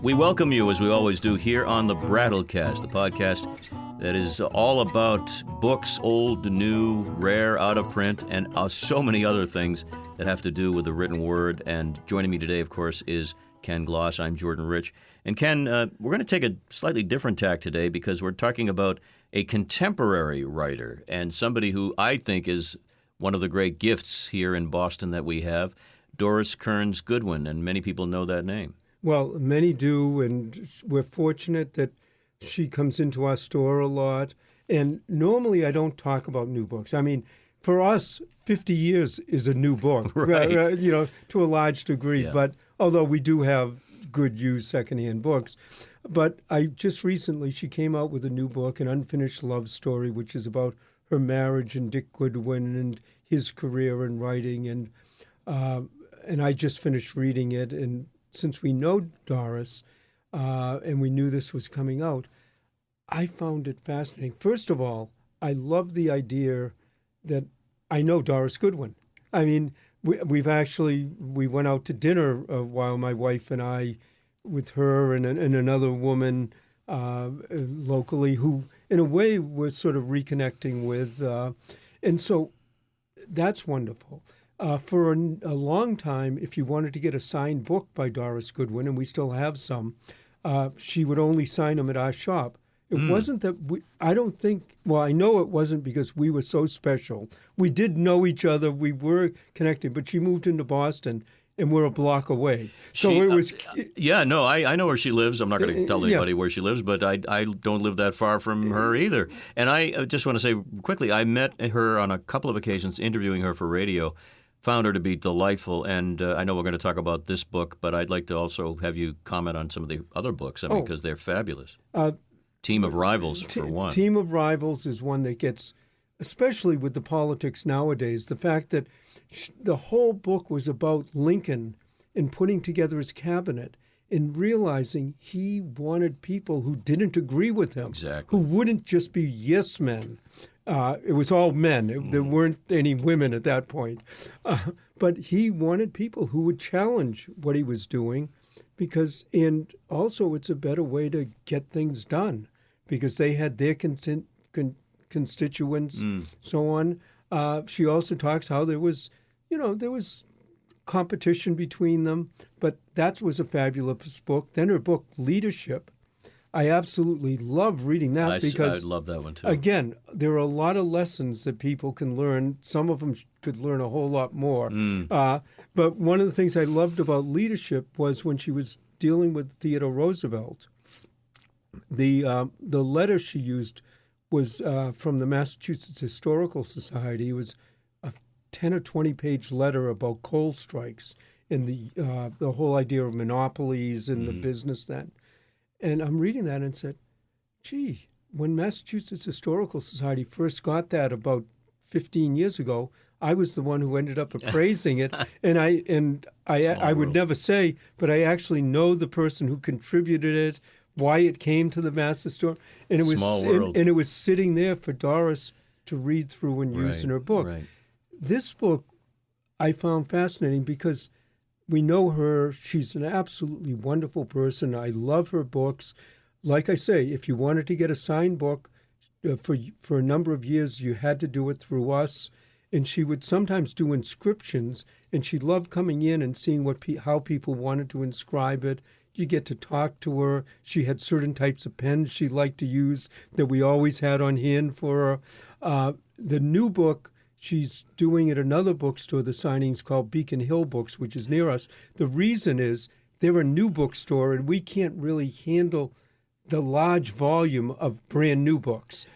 We welcome you, as we always do, here on the Brattlecast, the podcast that is all about books, old, new, rare, out of print, and so many other things that have to do with the written word. And joining me today, of course, is Ken Gloss. I'm Jordan Rich. And Ken, we're going to take a slightly different tack today because we're talking about a contemporary writer and somebody who I think is one of the great gifts here in Boston that we have, Doris Kearns Goodwin, and many people know that name. Well, many do, and we're fortunate that she comes into our store a lot. And normally I don't talk about new books. I mean, for us, 50 years is a new book, right. You know, to a large degree. Yeah. But although we do have good used secondhand books. But I just recently, she came out with a new book, An Unfinished Love Story, which is about her marriage and Dick Goodwin and his career in writing. And I just finished reading it. And since we know Doris and we knew this was coming out, I found it fascinating. First of all, I love the idea that I know Doris Goodwin. I mean, we went out to dinner while my wife and I, with her and another woman locally who, in a way, was sort of reconnecting with. And so that's wonderful. For a long time, if you wanted to get a signed book by Doris Goodwin, and we still have some, she would only sign them at our shop. It wasn't that I know it wasn't because we were so special. We did know each other. We were connected, but she moved into Boston, and we're a block away. So it was... I know where she lives. I'm not going to tell anybody where she lives, but I don't live that far from her either. And I just want to say quickly, I met her on a couple of occasions interviewing her for radio. Found her to be delightful, and I know we're going to talk about this book, but I'd like to also have you comment on some of the other books, because they're fabulous. Team of Rivals, for one. Team of Rivals is one that gets, especially with the politics nowadays, the fact that the whole book was about Lincoln and putting together his cabinet and realizing he wanted people who didn't agree with him, exactly, who wouldn't just be yes men. It was all men. There weren't any women at that point. But he wanted people who would challenge what he was doing and also it's a better way to get things done because they had their constituents, so on. She also talks how there was competition between them, but that was a fabulous book. Then her book, Leadership, I absolutely love reading that because I love that one too. Again, there are a lot of lessons that people can learn. Some of them could learn a whole lot more. But one of the things I loved about Leadership was when she was dealing with Theodore Roosevelt. The letter she used was from the Massachusetts Historical Society. It was a 10 or 20-page letter about coal strikes and the whole idea of monopolies and the business then. And I'm reading that and said, gee, when Massachusetts Historical Society first got that about 15 years ago, I was the one who ended up appraising it. And I would never say, but I actually know the person who contributed it, why it came to the Mass Historic. And it was sitting there for Doris to read through and use in her book. Right. This book I found fascinating because we know her. She's an absolutely wonderful person. I love her books. Like I say, if you wanted to get a signed book for a number of years, you had to do it through us. And she would sometimes do inscriptions, and she loved coming in and seeing how people wanted to inscribe it. You get to talk to her. She had certain types of pens she liked to use that we always had on hand for her. The new book, she's doing at another bookstore, the signing's called Beacon Hill Books, which is near us. The reason is they're a new bookstore, and we can't really handle the large volume of brand new books.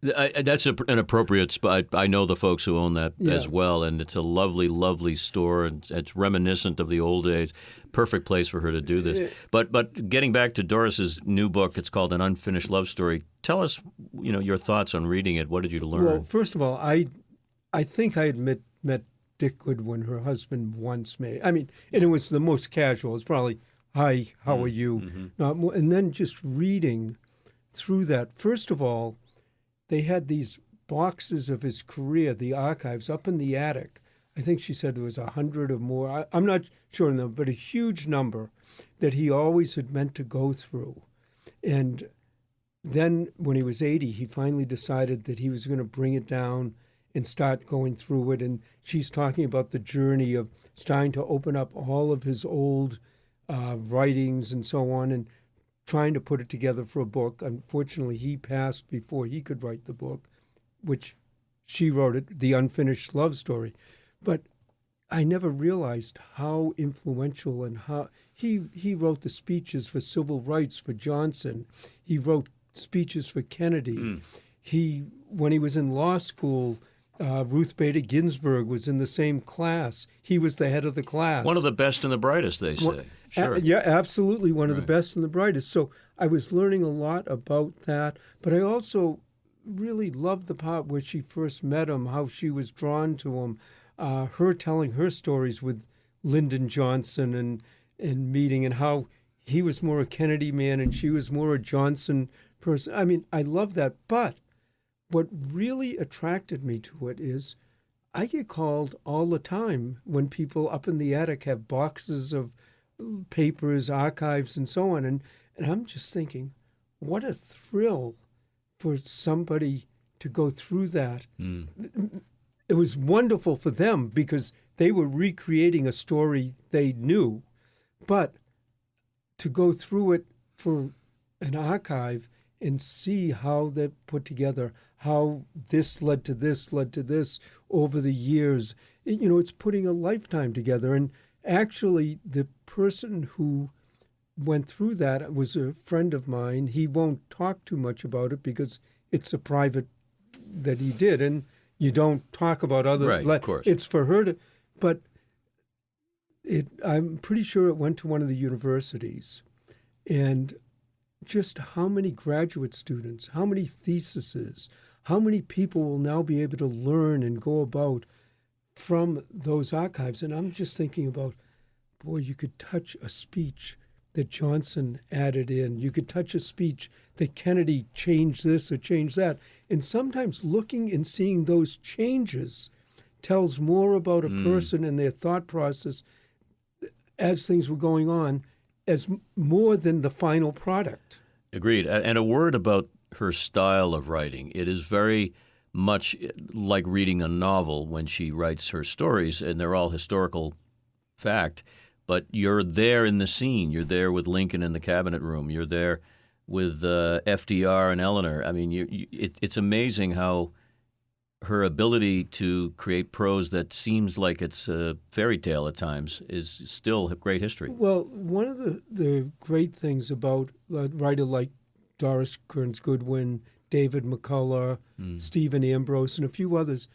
That's an appropriate spot. I know the folks who own that as well, and it's a lovely, lovely store, and it's reminiscent of the old days. Perfect place for her to do this. But getting back to Doris's new book, it's called An Unfinished Love Story. Tell us, your thoughts on reading it. What did you learn? Well, first of all, I think I had met Dick Goodwin, her husband, once. And it was the most casual. It's probably, hi, how are you? Mm-hmm. And then just reading through that. First of all, they had these boxes of his career, the archives, up in the attic I think she said there was 100 or more. I'm not sure on them, but a huge number that he always had meant to go through. And then when he was 80, he finally decided that he was going to bring it down and start going through it. And she's talking about the journey of starting to open up all of his old writings and so on and trying to put it together for a book. Unfortunately, he passed before he could write the book, which she wrote it, The Unfinished Love Story. But I never realized how influential and how he wrote the speeches for civil rights for Johnson. He wrote speeches for Kennedy. When he was in law school, Ruth Bader Ginsburg was in the same class. He was the head of the class. One of the best and the brightest, they say. Sure. Yeah, absolutely, one of the best and the brightest. So I was learning a lot about that, but I also really loved the part where she first met him, how she was drawn to him, her telling her stories with Lyndon Johnson and meeting, and how he was more a Kennedy man and she was more a Johnson person. I mean, I love that. But what really attracted me to it is I get called all the time when people up in the attic have boxes of papers, archives, and so on. And I'm just thinking, what a thrill for somebody to go through that. It was wonderful for them because they were recreating a story they knew. But to go through it for an archive and see how they're put together, how this led to this over the years, it's putting a lifetime together. And actually, the person who went through that was a friend of mine. He won't talk too much about it because it's a private that he did, and you don't talk about other. Right, of course. It's for her to, but I'm pretty sure it went to one of the universities, and just how many graduate students, how many theses, how many people will now be able to learn and go about from those archives. And I'm just thinking about, boy, you could touch a speech that Johnson added in. You could touch a speech that Kennedy changed this or changed that. And sometimes looking and seeing those changes tells more about a person and their thought process as things were going on, as more than the final product. Agreed. And a word about her style of writing. It is very much like reading a novel when she writes her stories, and they're all historical fact. But you're there in the scene. You're there with Lincoln in the cabinet room. You're there with FDR and Eleanor. I mean, it's amazing how her ability to create prose that seems like it's a fairy tale at times is still great history. Well, one of the great things about a writer like Doris Kearns Goodwin, David McCullough, Stephen Ambrose, and a few others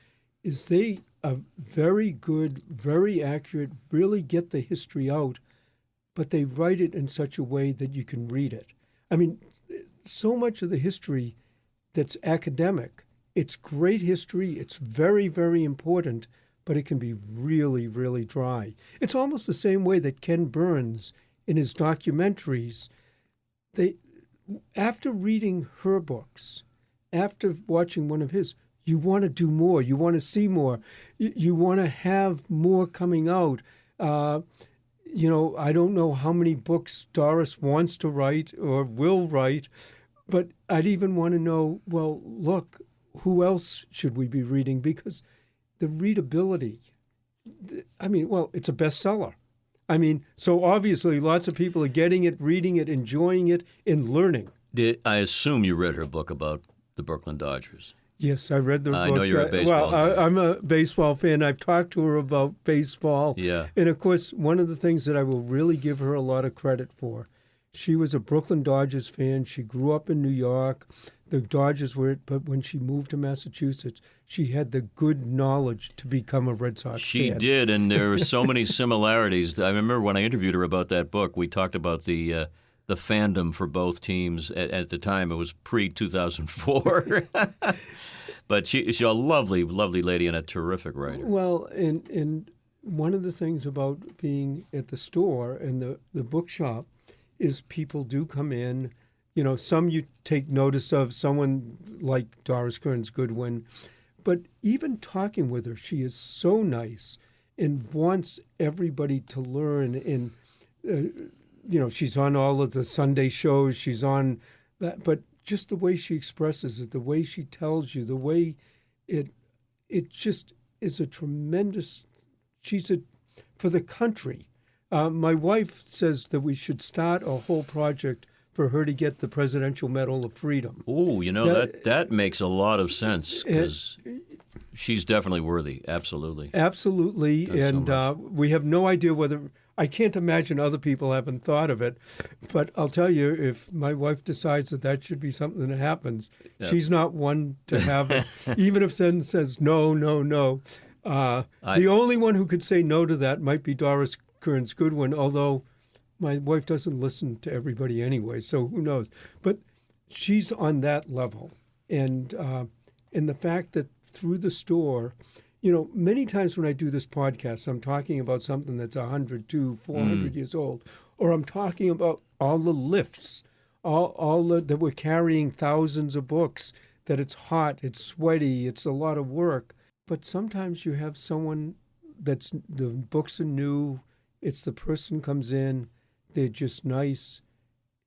is they are very good, very accurate, really get the history out, but they write it in such a way that you can read it. I mean, so much of the history that's academic, it's great history, it's very, very important, but it can be really, really dry. It's almost the same way that Ken Burns, in his documentaries, after reading her books, after watching one of his, you want to do more, you want to see more, you want to have more coming out. I don't know how many books Doris wants to write or will write, but I'd even want to know, well, look, who else should we be reading? Because the readability, it's a bestseller. I mean, so obviously lots of people are getting it, reading it, enjoying it, and learning. I assume you read her book about the Brooklyn Dodgers. Yes, I read the book. I know you're a baseball fan. I'm a baseball fan. I've talked to her about baseball. Yeah. And, of course, one of the things that I will really give her a lot of credit for, she was a Brooklyn Dodgers fan. She grew up in New York. The Dodgers were, but when she moved to Massachusetts, she had the good knowledge to become a Red Sox fan. She did, and there were so many similarities. I remember when I interviewed her about that book, we talked about the fandom for both teams. At the time, it was pre-2004. But she's a lovely, lovely lady and a terrific writer. Well, and one of the things about being at the store and the bookshop is people do come in. Some you take notice of, someone like Doris Kearns Goodwin. But even talking with her, she is so nice. and wants everybody to learn. And, she's on all of the Sunday shows. She's on that. But just the way she expresses it, the way she tells you, the way it just is a tremendous, for the country. My wife says that we should start a whole project for her to get the Presidential Medal of Freedom. Oh, that makes a lot of sense because she's definitely worthy. Absolutely. Absolutely. And we have no idea whether, I can't imagine other people haven't thought of it. But I'll tell you, if my wife decides that should be something that happens, she's not one to have it. Even if Sen says no. The only one who could say no to that might be Doris Kearns Goodwin, although my wife doesn't listen to everybody anyway, so who knows? But she's on that level. And the fact that through the store, many times when I do this podcast, I'm talking about something that's 100, 200, 400 years old, or I'm talking about all the lifts, that we're carrying thousands of books, that it's hot, it's sweaty, it's a lot of work. But sometimes you have someone the books are new, it's the person comes in, they're just nice.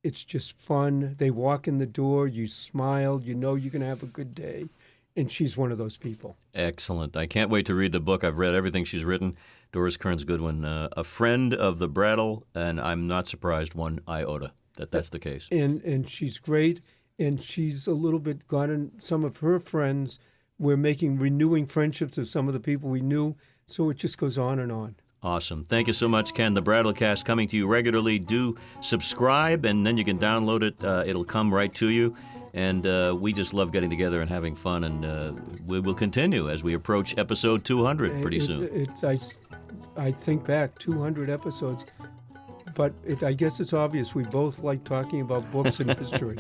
It's just fun. They walk in the door, you smile, you're going to have a good day. And she's one of those people. Excellent. I can't wait to read the book. I've read everything she's written. Doris Kearns Goodwin, a friend of the Brattle, and I'm not surprised one iota that's the case. And she's great, and she's a little bit gotten some of her friends. We're renewing friendships of some of the people we knew, so it just goes on and on. Awesome. Thank you so much, Ken. The Brattlecast coming to you regularly. Do subscribe, and then you can download it. It'll come right to you. And we just love getting together and having fun, and we will continue as we approach episode 200 pretty soon. I think back, 200 episodes. But I guess it's obvious we both like talking about books and history.